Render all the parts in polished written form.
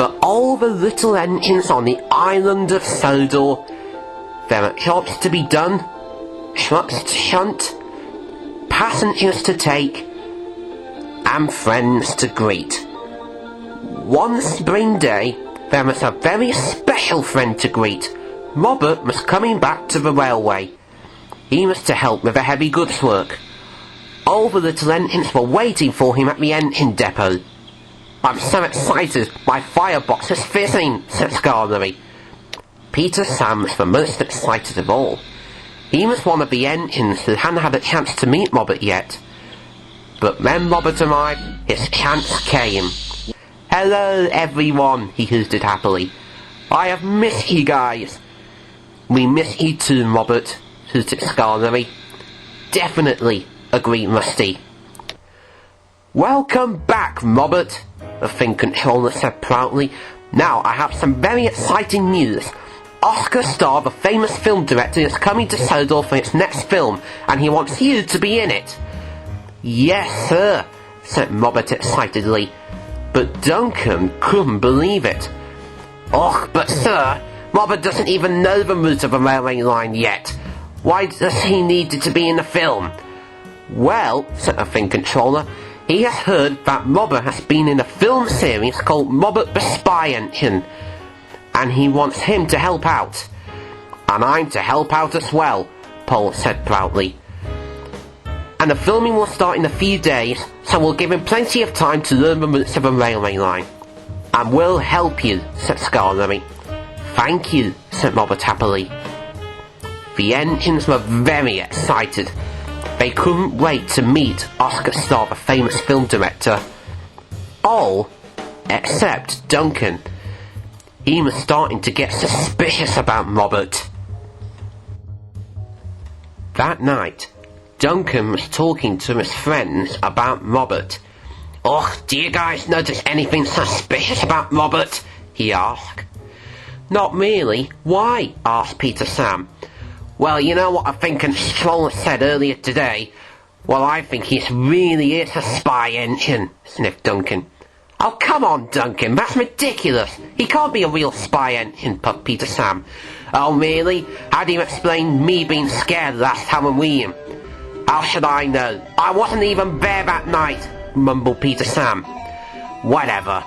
For all the little engines on the island of Sodor, there are jobs to be done, trucks to shunt, passengers to take, and friends to greet. One spring day, there was a very special friend to greet. Robert was coming back to the railway. He was to help with the heavy goods work. All the little engines were waiting for him at the engine depot. "I'm so excited, my firebox is fizzing," said Skarloey. Peter Sam was the most excited of all. He was one of the engines who hadn't had a chance to meet Robert yet. But when Robert arrived, his chance came. "Hello, everyone," he hooted happily. "I have missed you guys." "We miss you too, Robert," hooted Skarloey. "Definitely," agreed Rusty. "Welcome back, Robert," the thing controller said proudly. "Now I have some very exciting news. Oscar Starr, the famous film director, is coming to Sodor for its next film, and he wants you to be in it." "Yes, sir," said Robert excitedly. But Duncan couldn't believe it. "Oh, but sir, Robert doesn't even know the route of a railway line yet. Why does he need to be in the film?" "Well," said the thing controller, "he has heard that Robert has been in a film series called Robert the Spy Engine, and he wants him to help out." "And I'm to help out as well," Paul said proudly. "And the filming will start in a few days, so we'll give him plenty of time to learn the routes of a railway line." "And we'll help you," said Skarloey. "Thank you," said Robert happily. The engines were very excited. They couldn't wait to meet Oscar Starr, the famous film director. All except Duncan. He was starting to get suspicious about Robert. That night, Duncan was talking to his friends about Robert. "Oh, do you guys notice anything suspicious about Robert?" he asked. "Not really. Why?" asked Peter Sam. "Well, you know what I think Controller said earlier today? Well, I think he really is a spy engine," sniffed Duncan. "Oh, come on, Duncan, that's ridiculous. He can't be a real spy engine," puffed Peter Sam. "Oh, really? How do you explain me being scared last Halloween?" "How should I know? I wasn't even there that night," mumbled Peter Sam. "Whatever.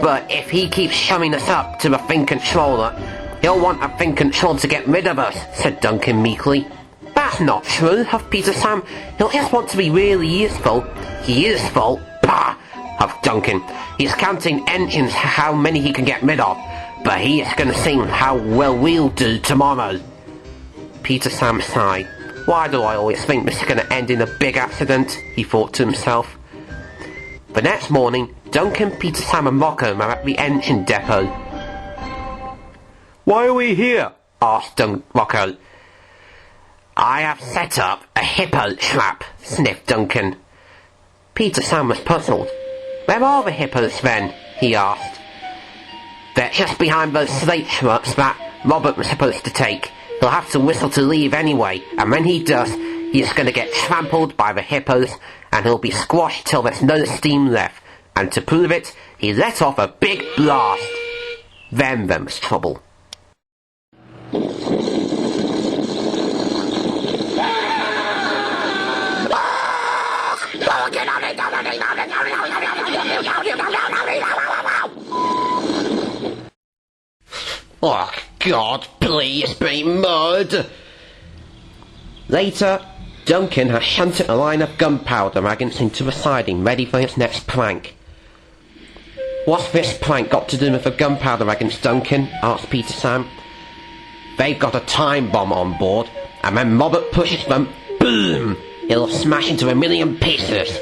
But if he keeps showing us up to the thing controller, he'll want the thing controller to get rid of us," said Duncan meekly. "That's not true," huffed Peter Sam. "He'll just want to be really useful." "Useful? Bah!" huffed Duncan. "He's counting engines how many he can get rid of, but he's gonna see how well we'll do tomorrow." Peter Sam sighed. "Why do I always think this is gonna end in a big accident?" he thought to himself. The next morning, Duncan, Peter Sam and Rocco were at the engine depot. "Why are we here?" asked Rocco. "I have set up a hippo trap," sniffed Duncan. Peter Sam was puzzled. "Where are the hippos then?" he asked. "They're just behind those slate trucks that Robert was supposed to take. He'll have to whistle to leave anyway, and when he does, he's going to get trampled by the hippos, and he'll be squashed till there's no steam left. And to prove it, he let off a big blast. Then there was trouble." "Oh, God, please be mud!" Later, Duncan had shunted a line of gunpowder wagons into the siding, ready for his next prank. "What's this prank got to do with the gunpowder wagons, Duncan?" asked Peter Sam. "They've got a time bomb on board, and when Robert pushes them, boom! It'll smash into a million pieces."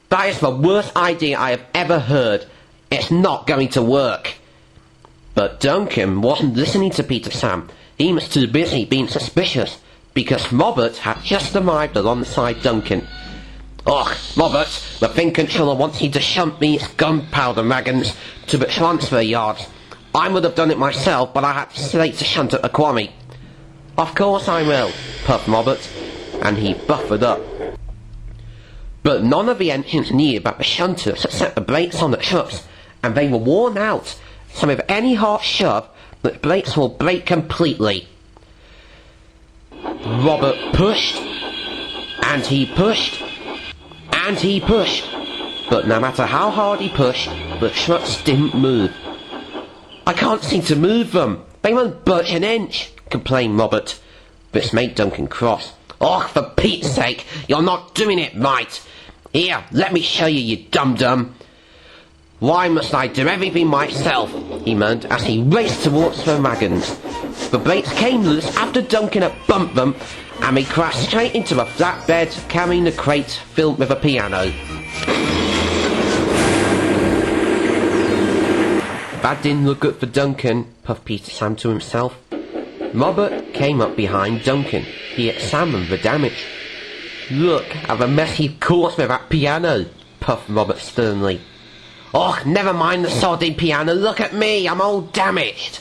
"That is the worst idea I have ever heard. It's not going to work." But Duncan wasn't listening to Peter Sam. He was too busy being suspicious, because Robert had just arrived alongside Duncan. "Ugh, Robert, the thing controller wants you to shunt these gunpowder wagons to the transfer yards. I would have done it myself, but I had to stay to shunt at the quarry." "Of course I will," puffed Robert, and he buffered up. But none of the engines knew about the shunters had set the brakes on the trucks, and they were worn out, so with any hard shove, the brakes will break completely. Robert pushed, and he pushed, and he pushed, but no matter how hard he pushed, the trucks didn't move. "I can't seem to move them. They won't budge an inch," complained Robert. This made Duncan cross. "Oh, for Pete's sake, you're not doing it right. Here, let me show you, you dum-dum." "Why must I do everything myself?" he moaned as he raced towards the wagons. The brakes came loose after Duncan had bumped them, and they crashed straight into a flatbed carrying a crate filled with a piano. "That didn't look good for Duncan," puffed Peter Sam to himself. Robert came up behind Duncan. He examined the damage. "Look at the mess he caused with that piano," puffed Robert sternly. "Oh, never mind the sodding piano, look at me, I'm all damaged."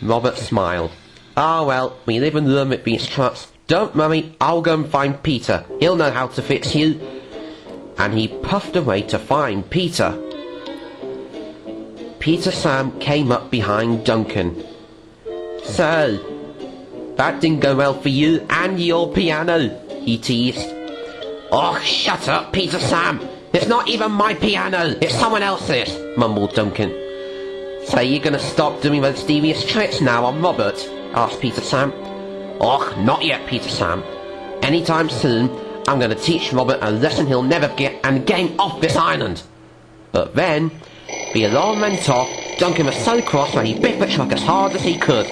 Robert smiled. "Ah well, we live and learn with these trucks. Don't worry, I'll go and find Peter, he'll know how to fix you." And he puffed away to find Peter. Peter Sam came up behind Duncan. "So, that didn't go well for you and your piano," he teased. "Oh, shut up, Peter Sam. It's not even my piano, it's someone else's," mumbled Duncan. "So you're going to stop doing those devious tricks now on Robert?" asked Peter Sam. "Oh, not yet, Peter Sam. Anytime soon, I'm going to teach Robert a lesson he'll never forget and get him off this island." But then, the alarm went off. Duncan was so cross that he bit the truck as hard as he could.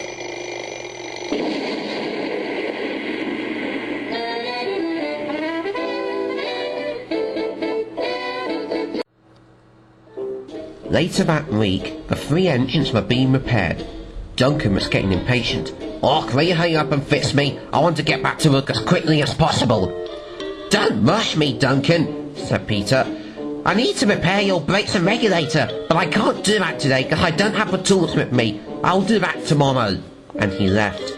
Later that week, the 3 engines were being repaired. Duncan was getting impatient. "Oh, will you hurry up and fix me? I want to get back to work as quickly as possible." "Don't rush me, Duncan," said Peter. "I need to repair your brakes and regulator, but I can't do that today because I don't have the tools with me. I'll do that tomorrow." And he left.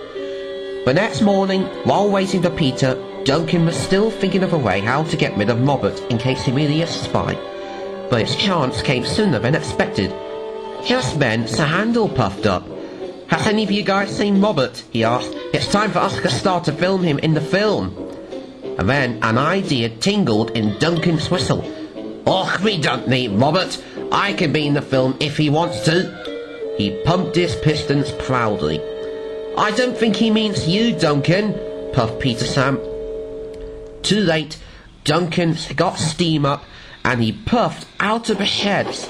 The next morning, while waiting for Peter, Duncan was still thinking of a way how to get rid of Robert in case he really is a spy. But his chance came sooner than expected. Just then, Sir Handel puffed up. "Has any of you guys seen Robert?" he asked. "It's time for us to start to film him in the film." And then an idea tingled in Duncan's whistle. "Oh, we don't need Robert. I can be in the film if he wants to." He pumped his pistons proudly. "I don't think he means you, Duncan," puffed Peter Sam. Too late. Duncan got steam up and he puffed out of the sheds.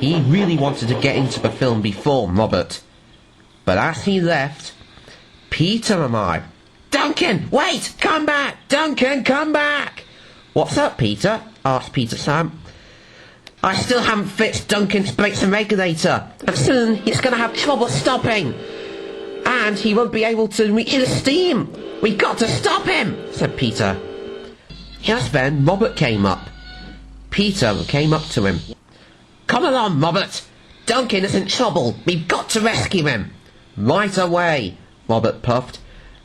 He really wanted to get into the film before Robert. But as he left, Peter arrived. "Duncan, wait! Come back! Duncan, come back!" "What's up, Peter?" asked Peter Sam. "I still haven't fixed Duncan's brakes and regulator, and soon he's going to have trouble stopping. And he won't be able to reach the steam. We've got to stop him," said Peter. Just then, Robert came up. Peter came up to him. "Come along, Robert. Duncan is in trouble. We've got to rescue him." "Right away," Robert puffed,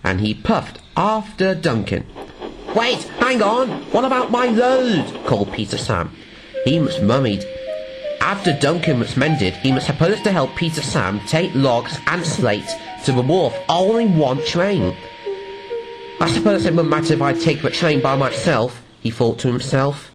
and he puffed after Duncan. "Wait, hang on. What about my load?" called Peter Sam. He was worried. After Duncan was mended, he was supposed to help Peter Sam take logs and slate to the wharf all in one train. "I suppose it wouldn't matter if I take the train by myself," he thought to himself.